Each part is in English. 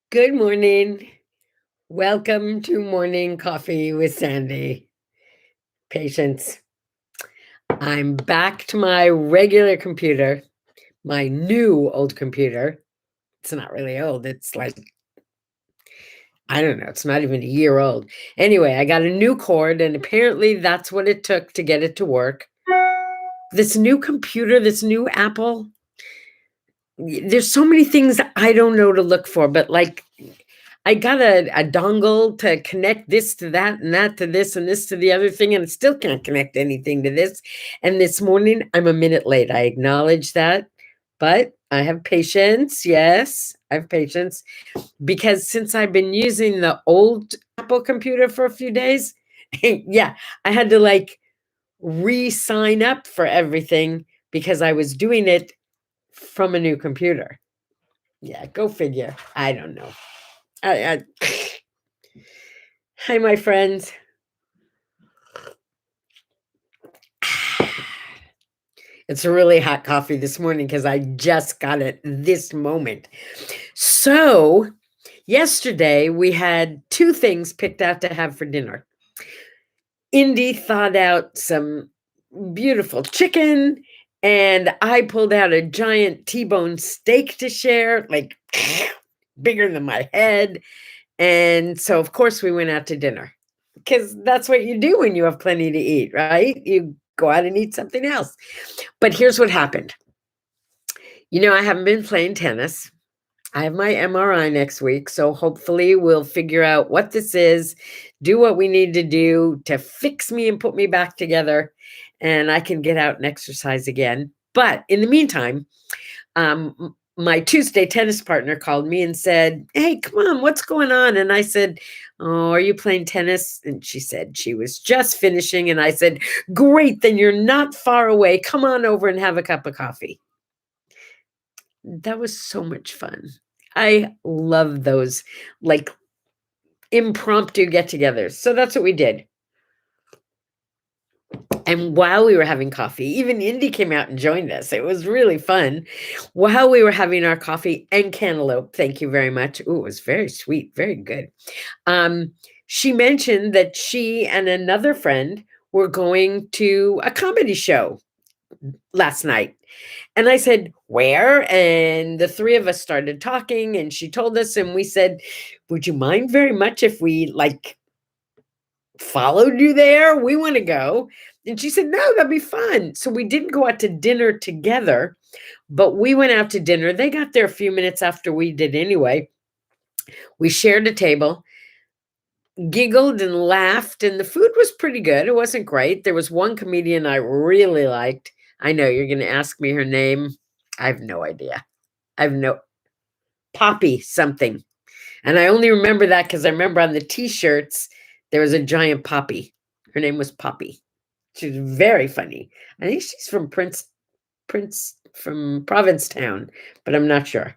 Good morning. Welcome to Morning Coffee with Sandye. Patience. I'm back to my regular computer, my new old computer. It's not really old. It's like, I don't know, it's not even a year old. Anyway, I got a new cord, and apparently that's what it took to get it to work. This new computer, this new Apple, there's so many things I don't know to look for, but like I got a dongle to connect this to that and that to this and this to the other thing, and I still can't connect anything to this. And this morning, I'm a minute late. I acknowledge that, but I have patience. Yes, I have patience because since I've been using the old Apple computer for a few days, yeah, I had to like re-sign up for everything because I was doing it from a new computer. Yeah, go figure. I don't know. I Hi, my friends. It's a really hot coffee this morning because I just got it this moment. So, yesterday we had two things picked out to have for dinner. Indy thawed out some beautiful chicken, and I pulled out a giant T-bone steak to share, like bigger than my head. And so, of course, we went out to dinner because that's what you do when you have plenty to eat, right? You go out and eat something else. But here's what happened. I haven't been playing tennis. I have my MRI next week, so hopefully we'll figure out what this is, do what we need to do to fix me and put me back together, and I can get out and exercise again. But in the meantime, my Tuesday tennis partner called me and said, "Hey, come on, what's going on?" And I said, "Oh, are you playing tennis?" And she said she was just finishing. And I said, "Great, then you're not far away. Come on over and have a cup of coffee." That was so much fun. I love those like impromptu get-togethers. So that's what we did. And while we were having coffee, even Indy came out and joined us. It was really fun. While we were having our coffee and cantaloupe, thank you very much. Ooh, it was very sweet, very good. She mentioned that she and another friend were going to a comedy show last night. And I said, "Where?" And the three of us started talking, and she told us, and we said, "Would you mind very much if we like followed you there? We want to go." And she said, "No, that'd be fun." So we didn't go out to dinner together, but we went out to dinner. They got there a few minutes after we did anyway. We shared a table, giggled and laughed, and the food was pretty good. It wasn't great. There was one comedian I really liked. I know you're going to ask me her name. I have no idea. I have no Poppy something. And I only remember that because I remember on the t-shirts there was a giant poppy. Her name was Poppy. She was very funny. I think she's from Prince from Provincetown, but I'm not sure.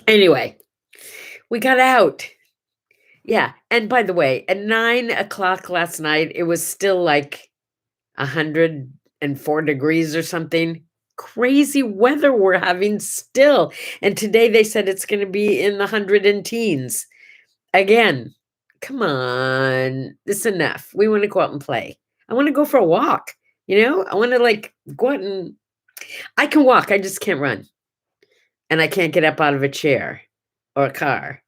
Anyway, we got out. Yeah. And by the way, at 9 o'clock last night, it was still like 104 degrees or something. Crazy weather we're having still. And today they said it's going to be in the 100 teens. Again, come on. It's enough. We want to go out and play. I want to go for a walk. I want to like go out and I can walk. I just can't run. And I can't get up out of a chair or a car.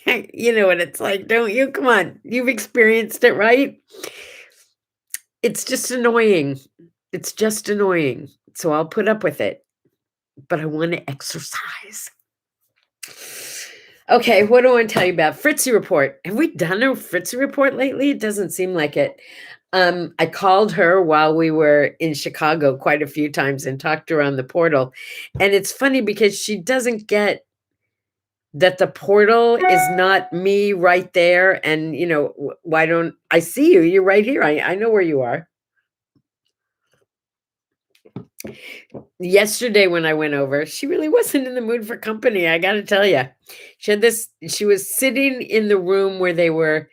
You know what it's like, don't you? Come on. You've experienced it, right? It's just annoying. It's just annoying. So I'll put up with it. But I want to exercise. Okay, what do I want to tell you about? Fritzy report. Have we done a Fritzy report lately? It doesn't seem like it. I called her while we were in Chicago quite a few times and talked to her on the portal. And it's funny because she doesn't get that the portal is not me right there. And, why don't I see you? You're right here. I know where you are. Yesterday when I went over, she really wasn't in the mood for company, I gotta tell you. She was sitting in the room where they were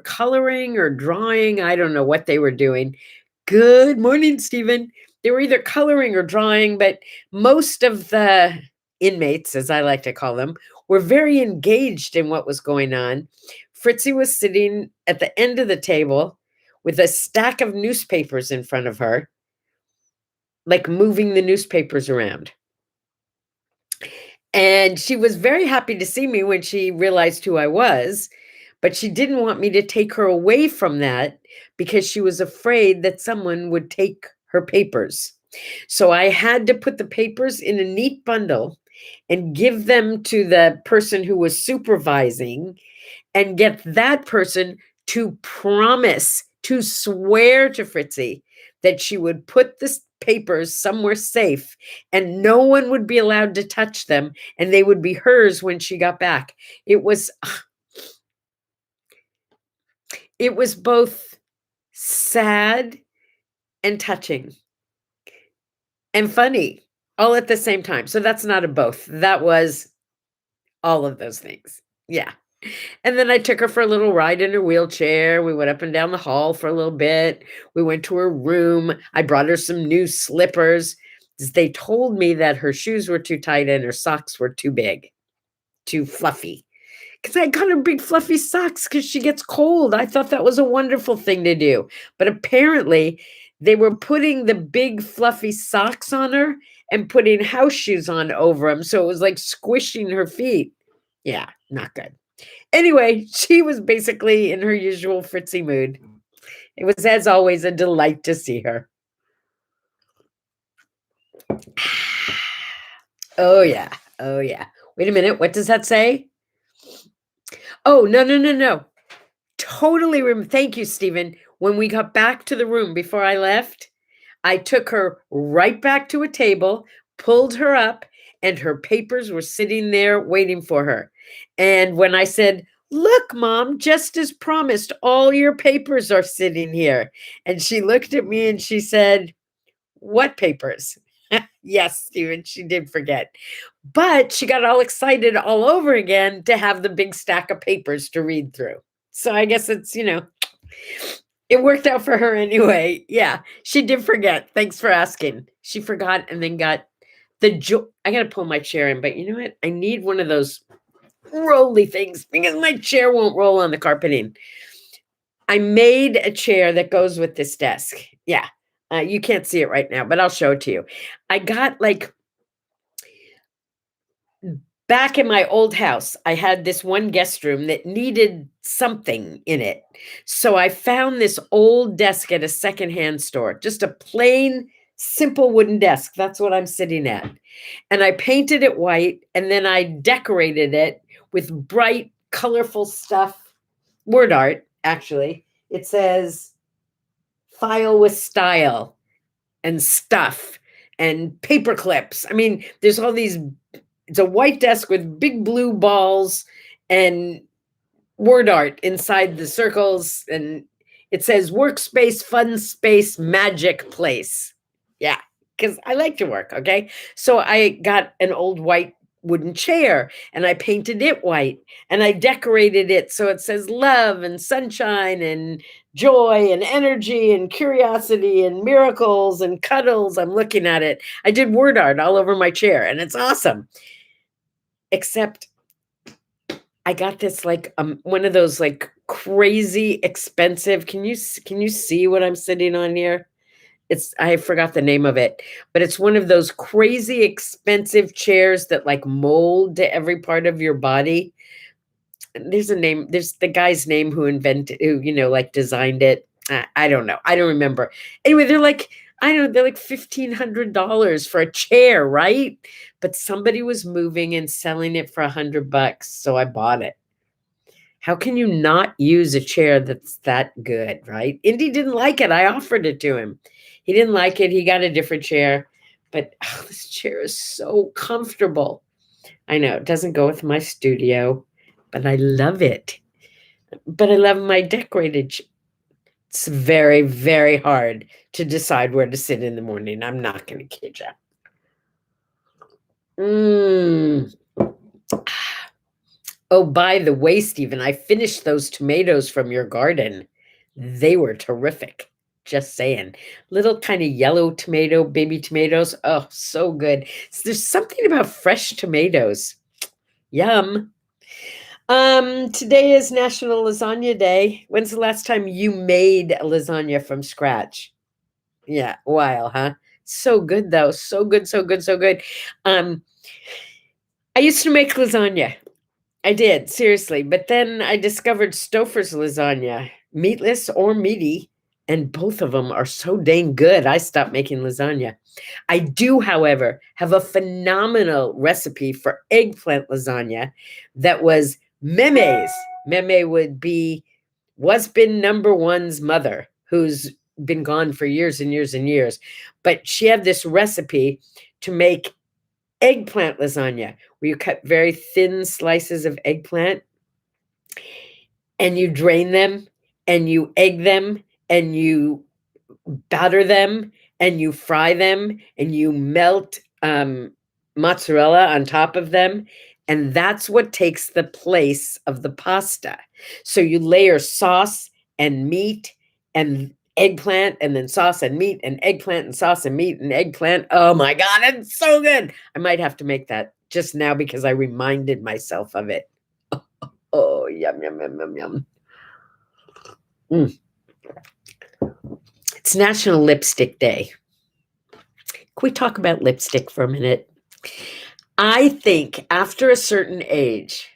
coloring or drawing, I don't know what they were doing. Good morning, Stephen. They were either coloring or drawing, but most of the inmates, as I like to call them, were very engaged in what was going on. Fritzy was sitting at the end of the table with a stack of newspapers in front of her, like moving the newspapers around. And she was very happy to see me when she realized who I was, but she didn't want me to take her away from that because she was afraid that someone would take her papers. So I had to put the papers in a neat bundle and give them to the person who was supervising and get that person to promise, to swear to Fritzy that she would put the papers somewhere safe and no one would be allowed to touch them and they would be hers when she got back. It was both sad and touching and funny all at the same time. So that's not a both. That was all of those things. Yeah. And then I took her for a little ride in her wheelchair. We went up and down the hall for a little bit. We went to her room. I brought her some new slippers. They told me that her shoes were too tight and her socks were too big, too fluffy. Because I got her big fluffy socks because she gets cold. I thought that was a wonderful thing to do. But apparently, they were putting the big fluffy socks on her and putting house shoes on over them. So it was like squishing her feet. Yeah, not good. Anyway, she was basically in her usual Fritzy mood. It was, as always, a delight to see her. Oh, yeah. Oh, yeah. Wait a minute. What does that say? Oh, no. Totally. Thank you, Stephen. When we got back to the room before I left, I took her right back to a table, pulled her up, and her papers were sitting there waiting for her. And when I said, "Look, Mom, just as promised, all your papers are sitting here." And she looked at me and she said, "What papers?" Yes, Stephen, she did forget. But she got all excited all over again to have the big stack of papers to read through. So I guess it's, it worked out for her anyway. Yeah, she did forget. Thanks for asking. She forgot and then got the joy. I got to pull my chair in, but you know what? I need one of those rolly things because my chair won't roll on the carpeting. I made a chair that goes with this desk. Yeah. You can't see it right now, but I'll show it to you. I got back in my old house, I had this one guest room that needed something in it. So I found this old desk at a secondhand store, just a plain, simple wooden desk. That's what I'm sitting at. And I painted it white and then I decorated it with bright, colorful stuff. Word art, actually. It says, "File with style," and stuff and paper clips. I mean, there's all these. It's a white desk with big blue balls and word art inside the circles. And it says workspace, fun space, magic place. Yeah, because I like to work. Okay. So I got an old white wooden chair and I painted it white and I decorated it so it says love and sunshine and joy and energy and curiosity and miracles and cuddles. I'm looking at it. I did word art all over my chair and it's awesome. Except I got this one of those crazy expensive. Can you see what I'm sitting on here? I forgot the name of it, but it's one of those crazy expensive chairs that mold to every part of your body. There's a name. There's the guy's name who designed it. I don't know. I don't remember. Anyway, they're I don't know, they're $1,500 for a chair, right? But somebody was moving and selling it for $100, so I bought it. How can you not use a chair that's that good, right? Indy didn't like it. I offered it to him. He didn't like it. He got a different chair. But this chair is so comfortable. I know it doesn't go with my studio, but I love it. But I love my decorated chair. It's very, very hard to decide where to sit in the morning. I'm not going to kid you. Oh, by the way, Stephen, I finished those tomatoes from your garden. They were terrific. Just saying. Little kind of yellow tomato, baby tomatoes. Oh, so good. There's something about fresh tomatoes. Yum. Today is National Lasagna Day. When's the last time you made a lasagna from scratch? Yeah, a while, huh? So good though. So good, so good, so good. I used to make lasagna. I did, seriously. But then I discovered Stouffer's lasagna, meatless or meaty, and both of them are so dang good. I stopped making lasagna. I do, however, have a phenomenal recipe for eggplant lasagna that was Meme's. Meme was been number one's mother, who's been gone for years and years and years. But she had this recipe to make eggplant lasagna, where you cut very thin slices of eggplant and you drain them and you egg them and you batter them and you fry them and you melt mozzarella on top of them. And that's what takes the place of the pasta. So you layer sauce and meat and eggplant and then sauce and meat and eggplant and sauce and meat and eggplant. Oh my God, it's so good. I might have to make that just now because I reminded myself of it. Oh, yum, yum, yum, yum, yum. It's National Lipstick Day. Can we talk about lipstick for a minute? I think after a certain age,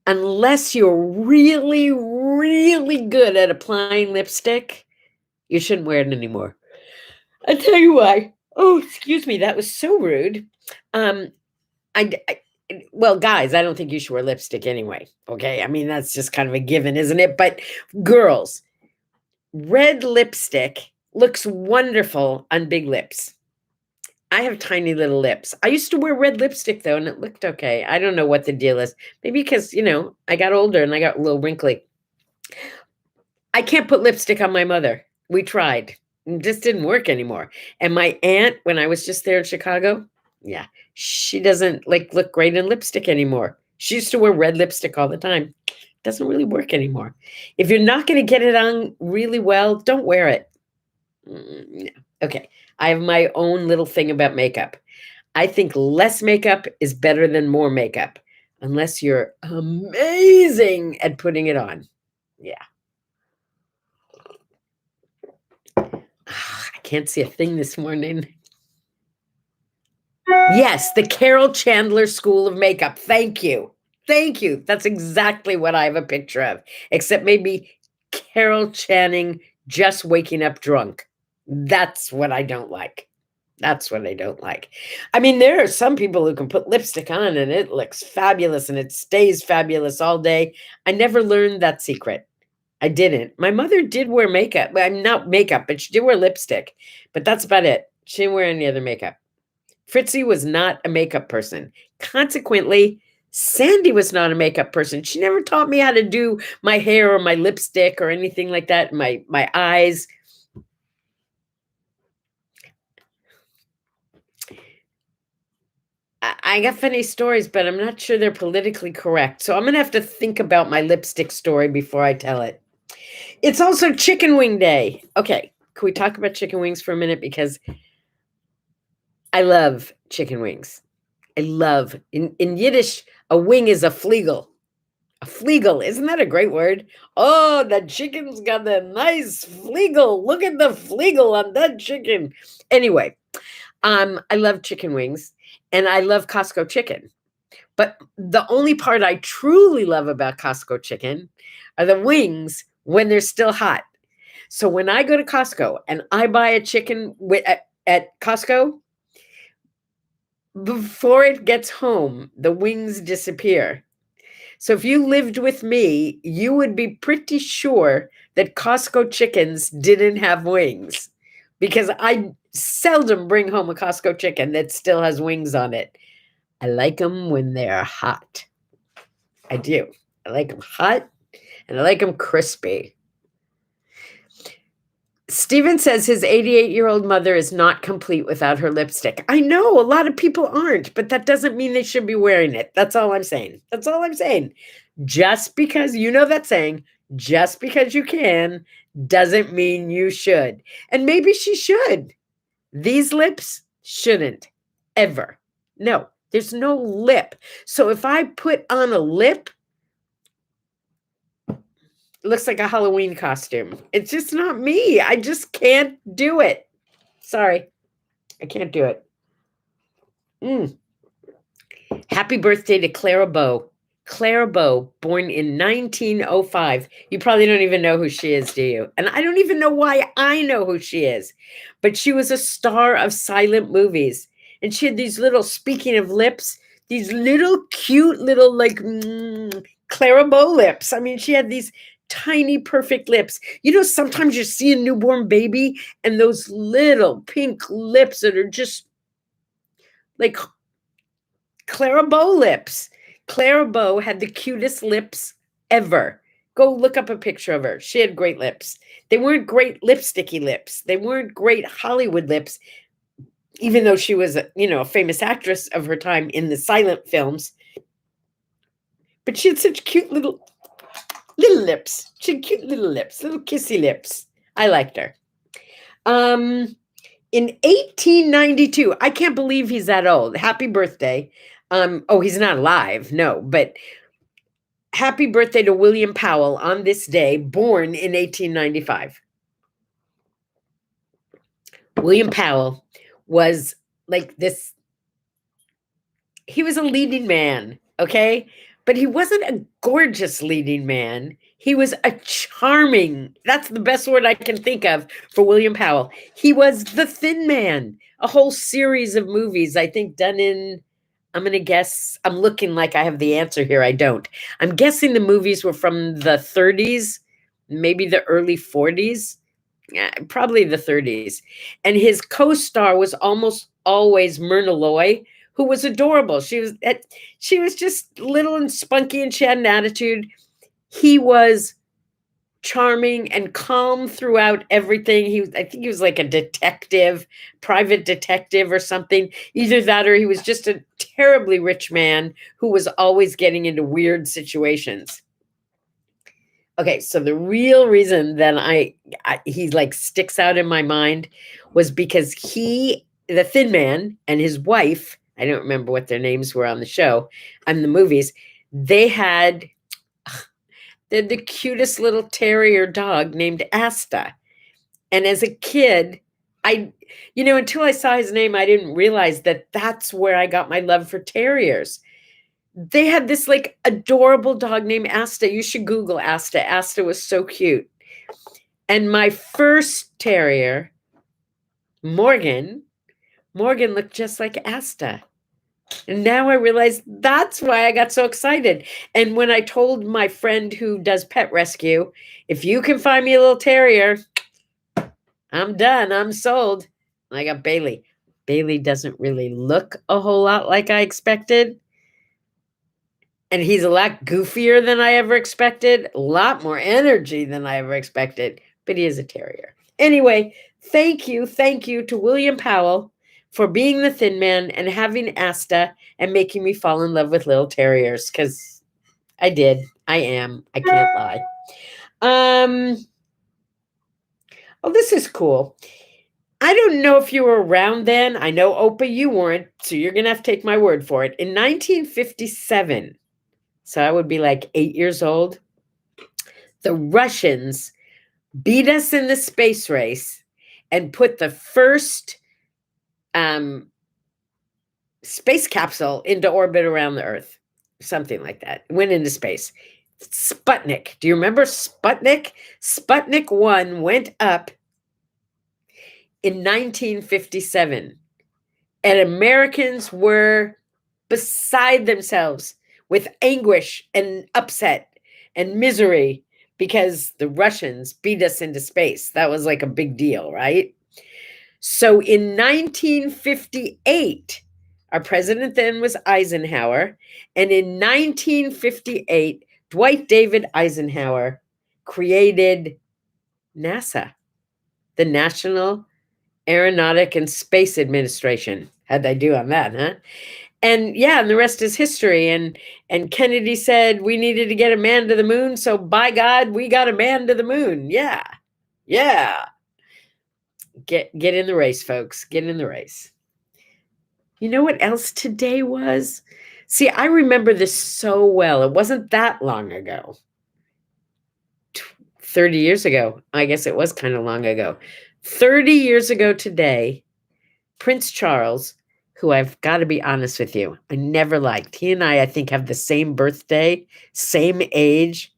unless you're really, really good at applying lipstick, you shouldn't wear it anymore. I'll tell you why. Oh, excuse me, that was so rude. Well, guys, I don't think you should wear lipstick anyway. Okay, I mean, that's just kind of a given, isn't it? But girls, red lipstick looks wonderful on big lips. I have tiny little lips. I used to wear red lipstick though, and it looked okay. I don't know what the deal is. Maybe because, I got older and I got a little wrinkly. I can't put lipstick on my mother. We tried. It just didn't work anymore. And my aunt, when I was just there in Chicago, yeah, she doesn't look great in lipstick anymore. She used to wear red lipstick all the time. Doesn't really work anymore. If you're not going to get it on really well, don't wear it. No. Okay. I have my own little thing about makeup. I think less makeup is better than more makeup, unless you're amazing at putting it on. Yeah. I can't see a thing this morning. Yes, the Carol Chandler School of Makeup. Thank you. Thank you. That's exactly what I have a picture of, except maybe Carol Channing just waking up drunk. That's what I don't like. That's what I don't like. I mean, there are some people who can put lipstick on and it looks fabulous and it stays fabulous all day. I never learned that secret. I didn't. My mother did wear makeup. Well, not makeup, but she did wear lipstick. But that's about it. She didn't wear any other makeup. Fritzy was not a makeup person. Consequently, Sandye was not a makeup person. She never taught me how to do my hair or my lipstick or anything like that. My eyes. I got funny stories, but I'm not sure they're politically correct. So I'm going to have to think about my lipstick story before I tell it. It's also Chicken Wing Day. Okay, can we talk about chicken wings for a minute? Because I love chicken wings. I love, in Yiddish, a wing is a fliegel. A fliegel, isn't that a great word? Oh, the chicken's got a nice fliegel. Look at the fliegel on that chicken. Anyway, I love chicken wings. And I love Costco chicken. But the only part I truly love about Costco chicken are the wings when they're still hot. So when I go to Costco and I buy a chicken at Costco, before it gets home, the wings disappear. So if you lived with me, you would be pretty sure that Costco chickens didn't have wings, because I seldom bring home a Costco chicken that still has wings on it. I like them when they're hot. I do. I like them hot and I like them crispy. Steven says his 88-year-old mother is not complete without her lipstick. I know a lot of people aren't, but that doesn't mean they should be wearing it. That's all I'm saying. That's all I'm saying. Just because, that saying, Just because you can doesn't mean you should. And maybe she should. These lips shouldn't ever. No, there's no lip. So if I put on a lip, it looks like a Halloween costume. It's just not me. I just can't do it. Sorry, I can't do it. Happy birthday to Clara Bow. Clara Bow, born in 1905. You probably don't even know who she is, do you? And I don't even know why I know who she is. But she was a star of silent movies. And she had these little, speaking of lips, these little cute little Clara Bow lips. I mean, she had these tiny, perfect lips. You know, sometimes you see a newborn baby and those little pink lips that are just like Clara Bow lips. Clara Bow had the cutest lips ever. Go look up a picture of her. She had great lips. They weren't great lipsticky lips. They weren't great Hollywood lips, even though she was, a famous actress of her time in the silent films. But she had such cute little lips. She had cute little lips, little kissy lips. I liked her. In 1892, I can't believe he's that old. Happy birthday. He's not alive, no, but happy birthday to William Powell on this day, born in 1895. William Powell was like this, he was a leading man, okay? But he wasn't a gorgeous leading man. He was a charming, that's the best word I can think of for William Powell. He was the Thin Man, a whole series of movies, I think done in, I'm going to guess, I'm looking like I have the answer here. I don't. I'm guessing the movies were from the 30s, maybe the early 40s, probably the 30s. And his co-star was almost always Myrna Loy, who was adorable. She was just little and spunky and she had an attitude. He was charming and calm throughout everything. I think he was like a detective, private detective or something. Either that or he was just a terribly rich man who was always getting into weird situations. Okay, so the real reason that he like sticks out in my mind was because the Thin Man, and his wife, I don't remember what their names were on the show, on the movies, they had the cutest little terrier dog named Asta. And as a kid, until I saw his name, I didn't realize that that's where I got my love for terriers. They had this like adorable dog named Asta. You should Google Asta. Asta was so cute. And my first terrier, Morgan looked just like Asta. And now I realize that's why I got so excited. And when I told my friend who does pet rescue, if you can find me a little terrier, I'm done. I'm sold. I got Bailey. Bailey doesn't really look a whole lot like I expected. And he's a lot goofier than I ever expected. A lot more energy than I ever expected. But he is a terrier. Anyway, thank you to William Powell for being the Thin Man and having Asta and making me fall in love with little terriers, because I did. I am. I can't lie. This is cool. I don't know if you were around then. I know, Opa, you weren't, so you're going to have to take my word for it. In 1957, so I would be like 8 years old, the Russians beat us in the space race and put the first space capsule into orbit around the Earth, something like that. Went into space. Sputnik. Do you remember Sputnik? Sputnik 1 went up in 1957, and Americans were beside themselves with anguish and upset and misery because the Russians beat us into space. That was like a big deal, right? So in 1958, our president then was Eisenhower. And in 1958, Dwight David Eisenhower created NASA, the National Aeronautic and Space Administration. How'd I do on that, huh? And yeah, and the rest is history. And Kennedy said we needed to get a man to the moon, so by God, we got a man to the moon. Yeah. Yeah. Get in the race, folks. Get in the race. You know what else today was? See, I remember this so well. It wasn't that long ago. 30 years ago. I guess it was kind of long ago. 30 years ago today, Prince Charles, who I've got to be honest with you, I never liked. He and I think, have the same birthday, same age.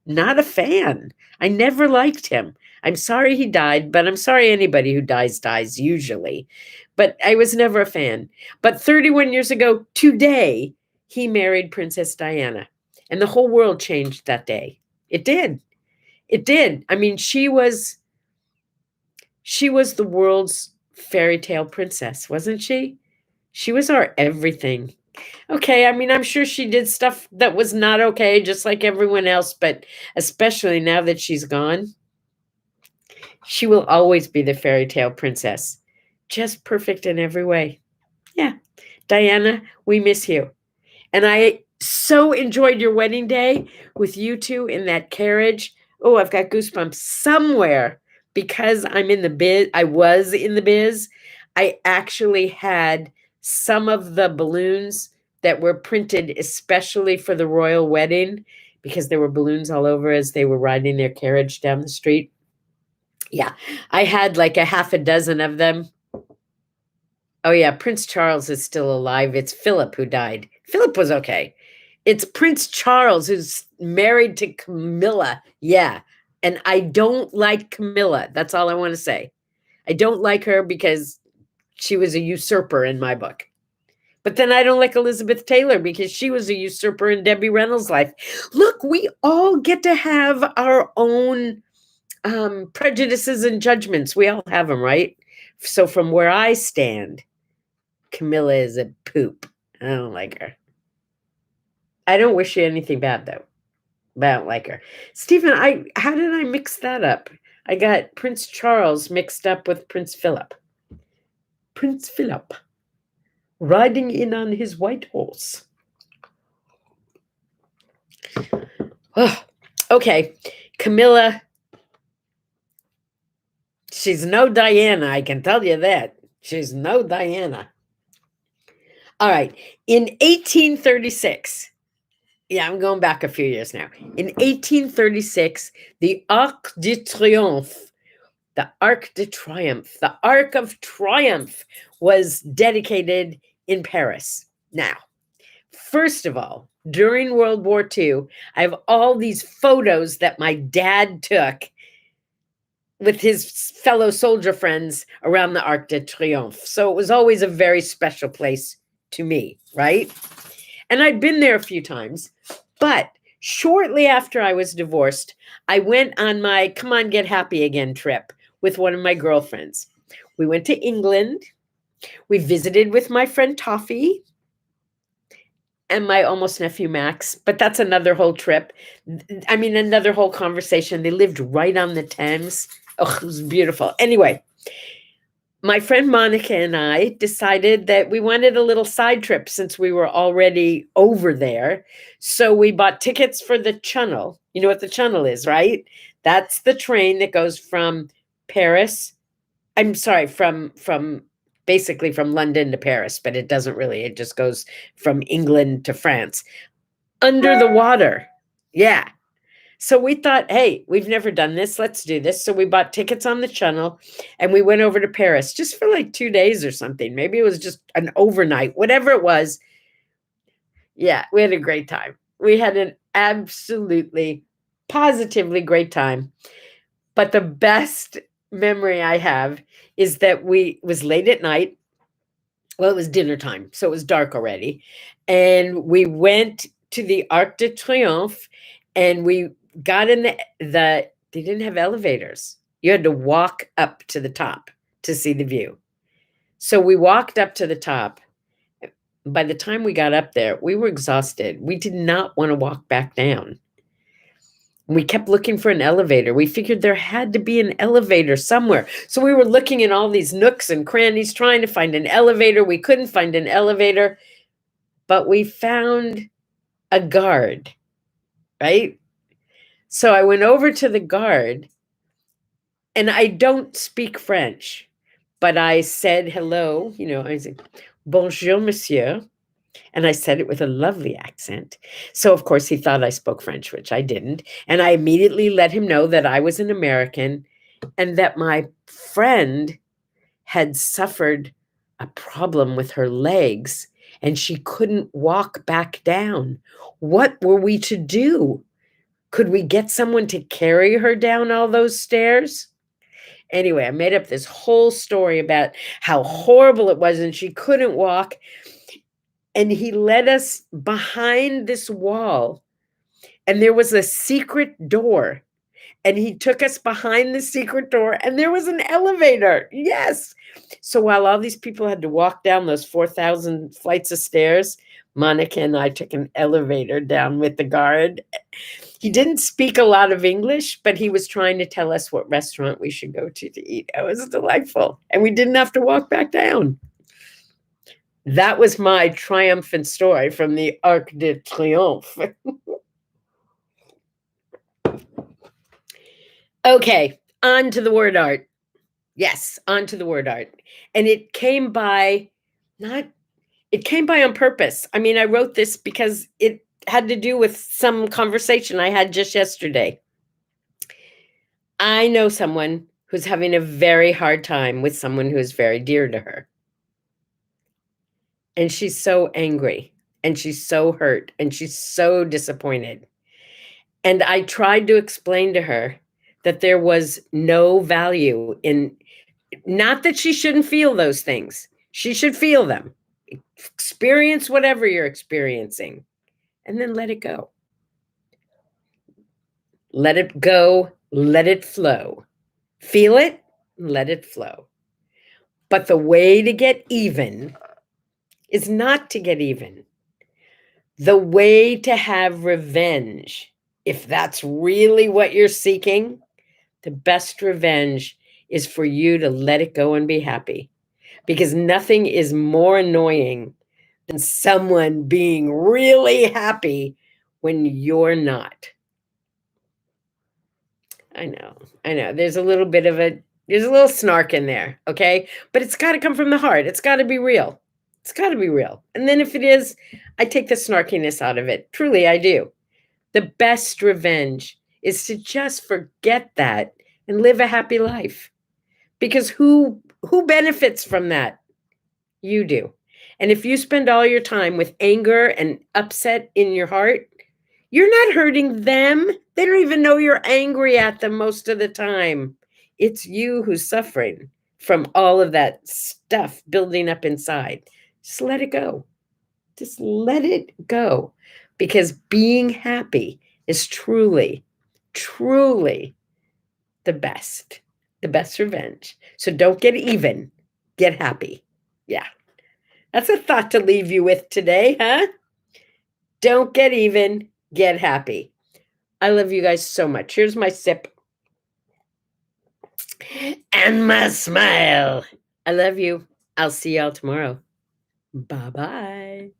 Not a fan. I never liked him. I'm sorry he died, but I'm sorry anybody who dies usually. But I was never a fan. But 31 years ago today, he married Princess Diana. And the whole world changed that day. It did. It did. I mean, she was the world's fairy tale princess, wasn't she? She was our everything. Okay, I mean, I'm sure she did stuff that was not okay, just like everyone else, but especially now that she's gone, she will always be the fairy tale princess. Just perfect in every way. Yeah. Diana, we miss you. And I so enjoyed your wedding day with you two in that carriage. Oh, I've got goosebumps somewhere because I'm in the biz. I was in the biz. I actually had some of the balloons that were printed especially for the royal wedding because there were balloons all over as they were riding their carriage down the street. Yeah, I had like a half a dozen of them. Oh yeah, Prince Charles is still alive. It's Philip who died. Philip was okay. It's Prince Charles who's married to Camilla. Yeah. And I don't like Camilla. That's all I want to say. I don't like her because she was a usurper in my book. But then I don't like Elizabeth Taylor because she was a usurper in Debbie Reynolds' life. Look, we all get to have our own prejudices and judgments. We all have them, right? So from where I stand, Camilla is a poop. I don't like her. I don't wish you anything bad, though. But I don't like her. Stephen, how did I mix that up? I got Prince Charles mixed up with Prince Philip. Prince Philip riding in on his white horse. Oh, okay, Camilla. She's no Diana, I can tell you that. She's no Diana. All right, in 1836, yeah, I'm going back a few years now. In 1836, the Arc de Triomphe, the Arc de Triumph, the Ark of Triumph was dedicated in Paris. Now, first of all, during World War II, I have all these photos that my dad took with his fellow soldier friends around the Arc de Triomphe. So it was always a very special place to me, right? And I'd been there a few times, but shortly after I was divorced, I went on my Come On Get Happy Again trip with one of my girlfriends. We went to England. We visited with my friend Toffee and my almost nephew Max, but that's another whole trip. I mean, another whole conversation. They lived right on the Thames. Oh, it was beautiful. Anyway, my friend Monica and I decided that we wanted a little side trip since we were already over there. So we bought tickets for the Channel. You know what the Channel is, right? That's the train that goes from Paris. I'm sorry, from basically from London to Paris, but it doesn't really. It just goes from England to France under the water. Yeah. So we thought, hey, we've never done this. Let's do this. So we bought tickets on the Channel and we went over to Paris just for like 2 days or something. Maybe it was just an overnight, whatever it was. Yeah, we had a great time. We had an absolutely, positively great time. But the best memory I have is that it was late at night. Well, it was dinner time, so it was dark already. And we went to the Arc de Triomphe and we got in they didn't have elevators. You had to walk up to the top to see the view. So we walked up to the top. By the time we got up there, we were exhausted. We did not want to walk back down. We kept looking for an elevator. We figured there had to be an elevator somewhere. So we were looking in all these nooks and crannies trying to find an elevator. We couldn't find an elevator, but we found a guard, right? So I went over to the guard, and I don't speak French, but I said hello, I said, bonjour, monsieur. And I said it with a lovely accent. So, of course, he thought I spoke French, which I didn't. And I immediately let him know that I was an American and that my friend had suffered a problem with her legs and she couldn't walk back down. What were we to do? Could we get someone to carry her down all those stairs? Anyway, I made up this whole story about how horrible it was and she couldn't walk. And he led us behind this wall, and there was a secret door. And he took us behind the secret door, and there was an elevator. Yes. So while all these people had to walk down those 4,000 flights of stairs, Monica and I took an elevator down with the guard. He didn't speak a lot of English, but he was trying to tell us what restaurant we should go to eat. It was delightful. And we didn't have to walk back down. That was my triumphant story from the Arc de Triomphe. Okay, on to the word art. Yes, on to the word art. And it came by on purpose. I mean, I wrote this because it had to do with some conversation I had just yesterday. I know someone who's having a very hard time with someone who is very dear to her. And she's so angry and she's so hurt and she's so disappointed. And I tried to explain to her that there was no value in, not that she shouldn't feel those things. She should feel them. Experience whatever you're experiencing and then let it go. Let it go, let it flow. Feel it, let it flow. But the way to get even is not to get even. The way to have revenge, if that's really what you're seeking, the best revenge is for you to let it go and be happy. Because nothing is more annoying than someone being really happy when you're not. I know. There's a little snark in there, okay? But it's got to come from the heart. It's got to be real. It's got to be real. And then if it is, I take the snarkiness out of it. Truly, I do. The best revenge is to just forget that and live a happy life. Because who benefits from that? You do. And if you spend all your time with anger and upset in your heart, you're not hurting them. They don't even know you're angry at them most of the time. It's you who's suffering from all of that stuff building up inside. Just let it go. Just let it go. Because being happy is truly, truly the best revenge. So don't get even, get happy. Yeah. That's a thought to leave you with today, huh? Don't get even, get happy. I love you guys so much. Here's my sip. And my smile. I love you. I'll see y'all tomorrow. Bye-bye.